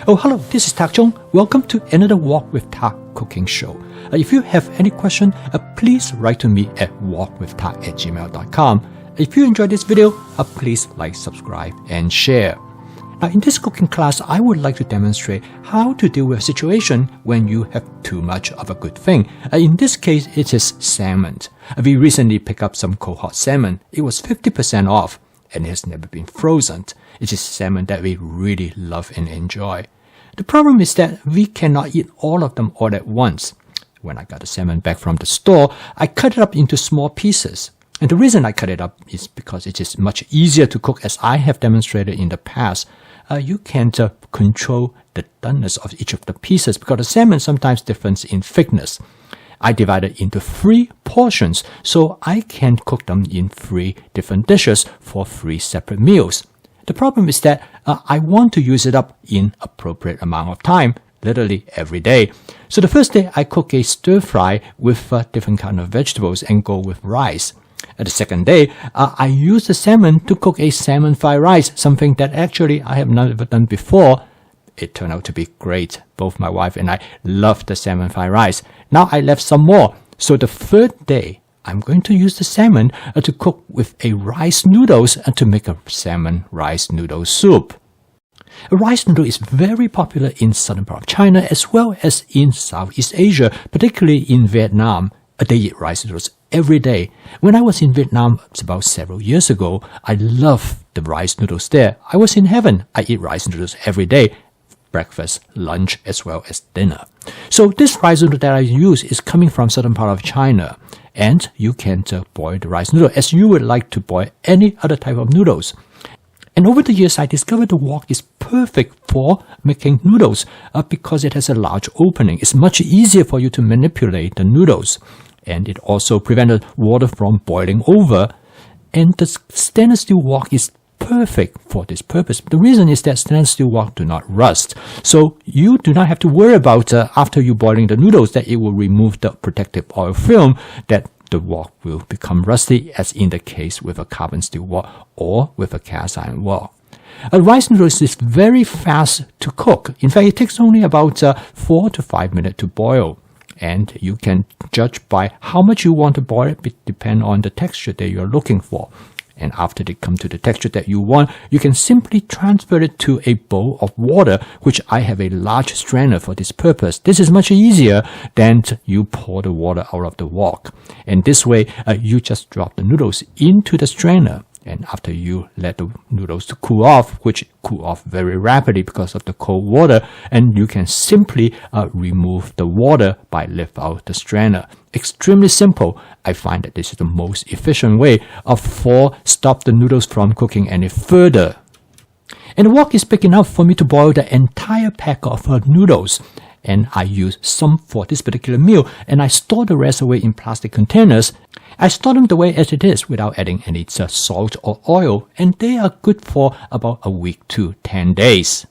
Oh, hello, this is Tak Chong. Welcome to another Walk with Tak cooking show. If you have any question, please write to me at walkwithtak@gmail.com. If you enjoyed this video, please like, subscribe, and share. Now, in this cooking class, I would like to demonstrate how to deal with a situation when you have too much of a good thing. In this case, it is salmon. We recently picked up some cold hot salmon. It was 50% off, and it has never been frozen. It is salmon that we really love and enjoy. The problem is that we cannot eat all of them all at once. When I got the salmon back from the store, I cut it up into small pieces. And the reason I cut it up is because it is much easier to cook, as I have demonstrated in the past. You can control the doneness of each of the pieces because the salmon sometimes differs in thickness. I divided into 3 portions so I can cook them in 3 different dishes for 3 separate meals. The problem is that I want to use it up in appropriate amount of time, literally every day. So the first day I cook a stir fry with different kind of vegetables and go with rice. The second day, I use the salmon to cook a salmon fried rice, something that actually I have never done before. It turned out to be great. Both my wife and I love the salmon fried rice. Now I left some more. So the third day, I'm going to use the salmon to cook with a rice noodles and to make a salmon rice noodle soup. A rice noodle is very popular in southern part of China as well as in Southeast Asia, particularly in Vietnam. They eat rice noodles every day. When I was in Vietnam about several years ago, I loved the rice noodles there. I was in heaven. I eat rice noodles every day, breakfast, lunch, as well as dinner. So this rice noodle that I use is coming from southern part of China. And you can boil the rice noodle as you would like to boil any other type of noodles. And over the years, I discovered the wok is perfect for making noodles because it has a large opening. It's much easier for you to manipulate the noodles. And it also prevented water from boiling over. And the stainless steel wok is perfect for this purpose. The reason is that stainless steel wok do not rust. So you do not have to worry about after you boiling the noodles that it will remove the protective oil film, that the wok will become rusty, as in the case with a carbon steel wok or with a cast iron wok. A rice noodles is very fast to cook. In fact, it takes only about 4 to 5 minutes to boil. And you can judge by how much you want to boil it, depend on the texture that you're looking for. And after they come to the texture that you want, you can simply transfer it to a bowl of water, which I have a large strainer for this purpose. This is much easier than you pour the water out of the wok. And this way, you just drop the noodles into the strainer. And after you let the noodles to cool off, which cool off very rapidly because of the cold water, and you can simply remove the water by lift out the strainer. Extremely simple. I find that this is the most efficient way for stop the noodles from cooking any further. And the wok is big enough for me to boil the entire pack of noodles. And I use some for this particular meal, and I store the rest away in plastic containers. I store them the way as it is without adding any salt or oil, and they are good for about a week to 10 days.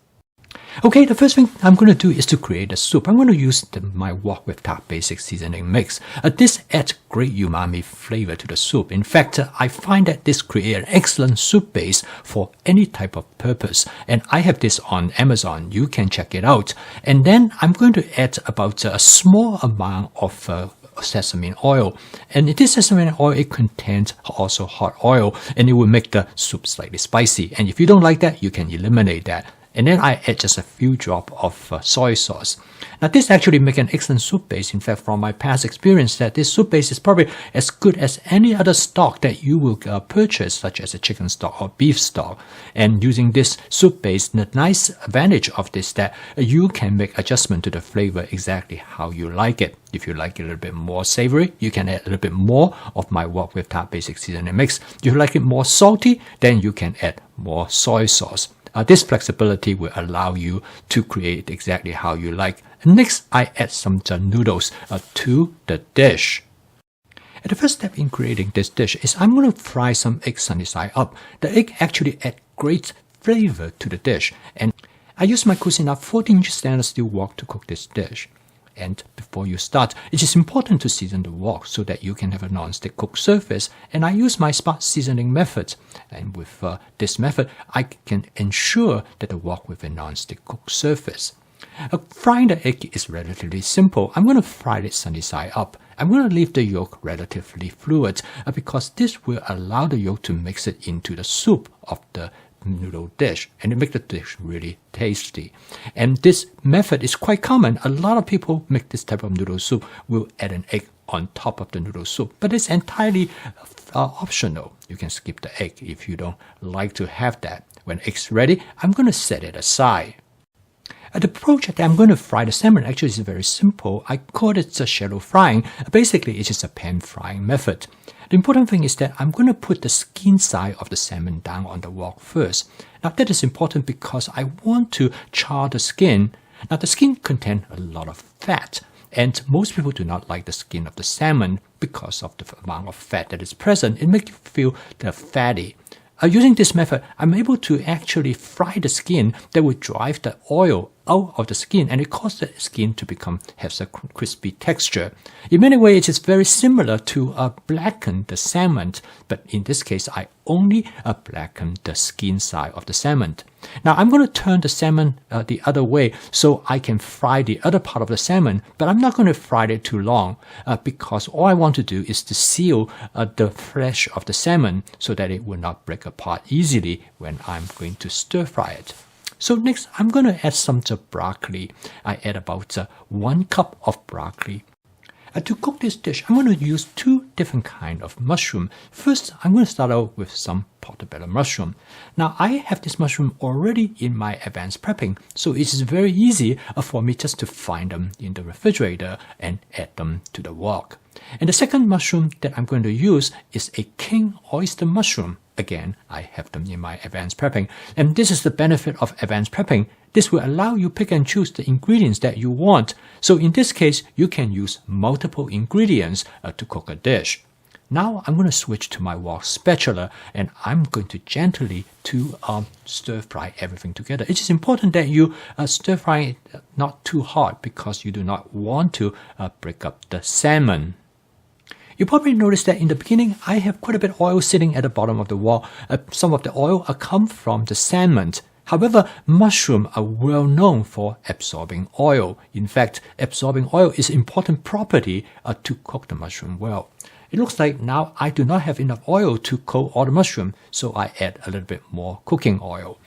Okay, the first thing I'm going to do is to create a soup. I'm going to use my Walk with Tak basic seasoning mix. This adds great umami flavor to the soup. In fact, I find that this creates an excellent soup base for any type of purpose. And I have this on Amazon. You can check it out. And then I'm going to add about a small amount of sesame oil. And in this sesame oil, it contains also hot oil, and it will make the soup slightly spicy. And if you don't like that, you can eliminate that. And then I add just a few drops of soy sauce. Now this actually makes an excellent soup base. In fact, from my past experience, that this soup base is probably as good as any other stock that you will purchase, such as a chicken stock or beef stock. And using this soup base, the nice advantage of this that you can make adjustment to the flavor exactly how you like it. If you like it a little bit more savory, you can add a little bit more of my Walk with Tak basic seasoning mix. If you like it more salty, then you can add more soy sauce. This flexibility will allow you to create exactly how you like. And next, I add some noodles to the dish. And the first step in creating this dish is I'm going to fry some eggs sunny side up. The egg actually adds great flavor to the dish. And I use my Cuisinart 14-inch stainless steel wok to cook this dish. And before you start, it is important to season the wok so that you can have a non-stick cook surface. And I use my smart seasoning method. And with this method, I can ensure that the wok with a non-stick cook surface. Frying the egg is relatively simple. I'm going to fry it sunny side up. I'm going to leave the yolk relatively fluid because this will allow the yolk to mix it into the soup of the noodle dish, and it makes the dish really tasty. And this method is quite common. A lot of people make this type of noodle soup will add an egg on top of the noodle soup, but it's entirely optional. You can skip the egg if you don't like to have that. When egg's ready, I'm going to set it aside. The approach that I'm going to fry the salmon actually is very simple. I call it shallow frying. Basically, it's just a pan frying method. The important thing is that I'm going to put the skin side of the salmon down on the wok first. Now that is important because I want to char the skin. Now the skin contains a lot of fat, and most people do not like the skin of the salmon because of the amount of fat that is present. It makes you feel fatty. Using this method, I'm able to actually fry the skin that will drive the oil out of the skin, and it causes the skin to have a crispy texture. In many ways, it is very similar to blacken the salmon, but in this case, I only blacken the skin side of the salmon. Now, I'm going to turn the salmon the other way so I can fry the other part of the salmon, but I'm not going to fry it too long because all I want to do is to seal the flesh of the salmon so that it will not break apart easily when I'm going to stir fry it. So next, I'm going to add some broccoli. I add about 1 cup of broccoli. To cook this dish, I'm going to use 2 different kinds of mushroom. First, I'm going to start out with some portobello mushroom. Now, I have this mushroom already in my advanced prepping, so it is very easy for me just to find them in the refrigerator and add them to the wok. And the second mushroom that I'm going to use is a king oyster mushroom. Again, I have them in my advanced prepping. And this is the benefit of advanced prepping. This will allow you pick and choose the ingredients that you want. So in this case, you can use multiple ingredients to cook a dish. Now I'm going to switch to my wok spatula, and I'm going to gently stir fry everything together. It is important that you stir fry it not too hard because you do not want to break up the salmon. You probably noticed that in the beginning, I have quite a bit of oil sitting at the bottom of the wok. Some of the oil comes from the salmon. However, mushrooms are well known for absorbing oil. In fact, absorbing oil is an important property to cook the mushroom well. It looks like now I do not have enough oil to coat all the mushroom, so I add a little bit more cooking oil.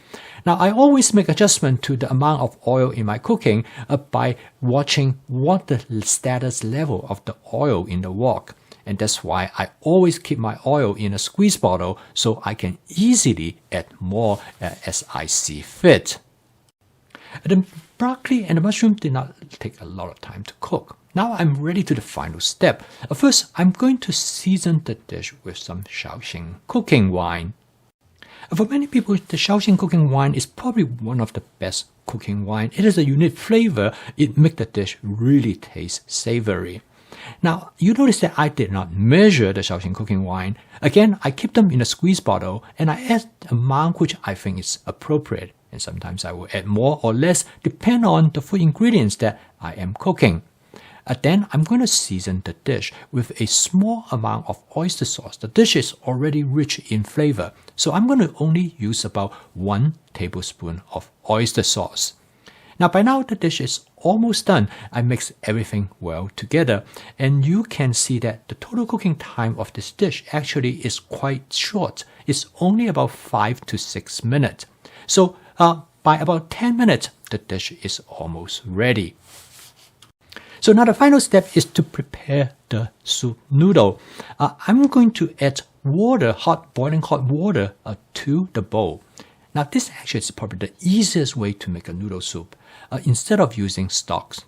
Now, I always make adjustment to the amount of oil in my cooking by watching what the status level of the oil in the wok. And that's why I always keep my oil in a squeeze bottle so I can easily add more as I see fit. The broccoli and the mushroom did not take a lot of time to cook. Now I'm ready to the final step. First, I'm going to season the dish with some Shaoxing cooking wine. For many people, the Shaoxing cooking wine is probably one of the best cooking wine. It has a unique flavor. It makes the dish really taste savory. Now, you notice that I did not measure the Shaoxing cooking wine. Again, I keep them in a squeeze bottle and I add the amount which I think is appropriate. And sometimes I will add more or less depending on the food ingredients that I am cooking. Then I'm going to season the dish with a small amount of oyster sauce. The dish is already rich in flavor, so I'm going to only use about 1 tablespoon of oyster sauce. Now by now the dish is almost done. I mix everything well together, and you can see that the total cooking time of this dish actually is quite short. It's only about 5 to 6 minutes. So by about 10 minutes, the dish is almost ready. So now the final step is to prepare the soup noodle. I'm going to add water, boiling hot water to the bowl. Now this actually is probably the easiest way to make a noodle soup. Instead of using stocks,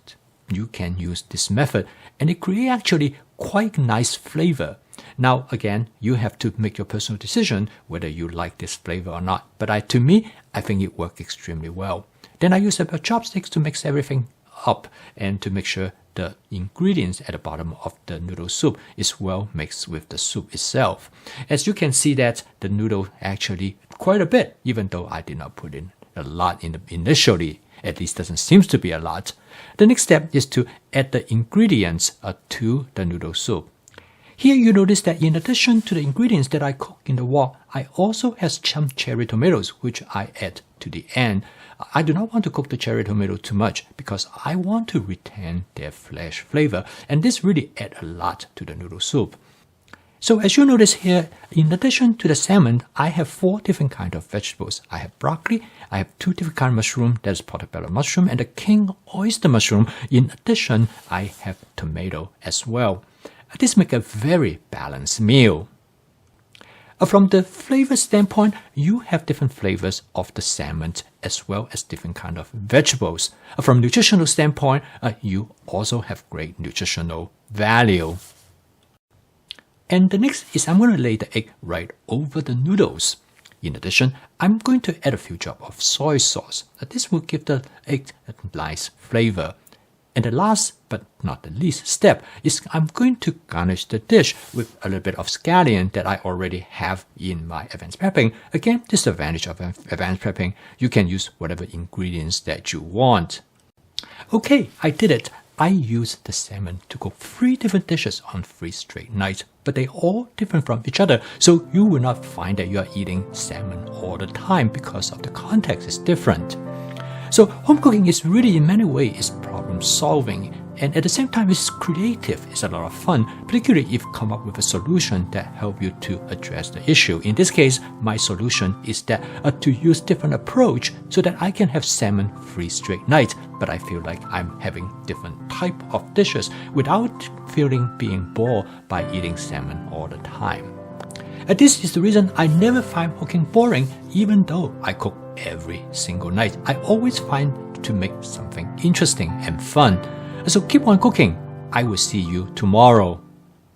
you can use this method and it creates actually quite nice flavor. Now again, you have to make your personal decision whether you like this flavor or not. But to me, I think it works extremely well. Then I use a chopsticks to mix everything up and to make sure the ingredients at the bottom of the noodle soup is well mixed with the soup itself. As you can see that the noodle actually quite a bit, even though I did not put in a lot initially, at least doesn't seem to be a lot. The next step is to add the ingredients to the noodle soup. Here you notice that in addition to the ingredients that I cook in the wok, I also have some cherry tomatoes which I add to the end. I do not want to cook the cherry tomato too much because I want to retain their flesh flavor, and this really adds a lot to the noodle soup. So as you notice here, in addition to the salmon, I have 4 different kinds of vegetables. I have broccoli, I have 2 different kinds of mushroom, that is portobello mushroom and the king oyster mushroom. In addition, I have tomato as well. This makes a very balanced meal. From the flavor standpoint, you have different flavors of the salmon as well as different kind of vegetables. From nutritional standpoint, you also have great nutritional value. And the next is I'm going to lay the egg right over the noodles. In addition, I'm going to add a few drops of soy sauce. This will give the egg a nice flavor. And the last but not the least step is I'm going to garnish the dish with a little bit of scallion that I already have in my advanced prepping. Again, this is the advantage of advanced prepping. You can use whatever ingredients that you want. Okay, I did it. I used the salmon to cook 3 different dishes on 3 straight nights, but they're all different from each other, so you will not find that you are eating salmon all the time because of the context is different. So home cooking is really in many ways problem solving, and at the same time it's creative. It's a lot of fun, particularly if you come up with a solution that helps you to address the issue. In this case, my solution is that to use different approach so that I can have salmon 3 straight nights, but I feel like I'm having different type of dishes without feeling being bored by eating salmon all the time. This is the reason I never find cooking boring, even though I cook every single night. I always find to make something interesting and fun. So keep on cooking. I will see you tomorrow.